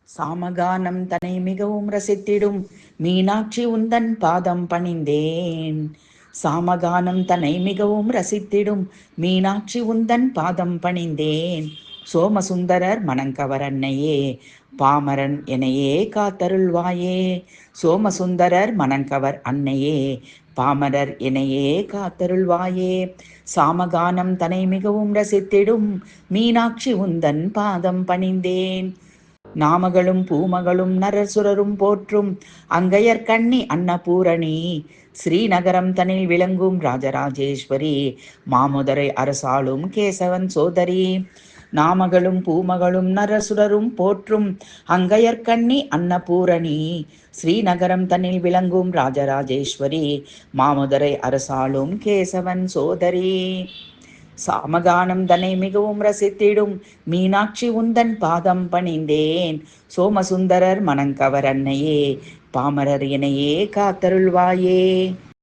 சாமகானம் தன்னை மிகவும் ரசித்திடும் மீனாட்சி உந்தன் பாதம் பணிந்தேன். சாமகானம் தன்னை மிகவும் ரசித்திடும் மீனாட்சி உந்தன் பாதம் பணிந்தேன். சோமசுந்தரர் மணங்கவர் அன்னையே, பாமரன் எனையே காத்தருள்வாயே. சோமசுந்தரர் மணங்கவர் அன்னையே, பாமரர் எனையே காத்தருள்வாயே. சாமகானம் தன்னை மிகவும் ரசித்திடும் மீனாட்சி உந்தன் பாதம் பணிந்தேன். நாமகளும் பூமகளும் நரசுரரும் போற்றும் அங்கையர் கண்ணி அன்னபூரணி, ஸ்ரீநகரம் தனில் விளங்கும் ராஜராஜேஸ்வரி, மாமுதரை அரசாளும் கேசவன் சோதரி. நாமகளும் பூமகளும் நரசுரரும் போற்றும் அங்கையர் கண்ணி அன்னபூரணி, ஸ்ரீநகரம் தனில் விளங்கும் ராஜராஜேஸ்வரி, மாமுதரை அரசாளும் கேசவன் சோதரி. சாமகானம் தன்னை மிகவும் ரசித்திடும் மீனாட்சி உந்தன் பாதம் பணிந்தேன். சோமசுந்தரர் மணங்கவர் அன்னையே, பாமரர் எனையே காத்தருள்வாயே.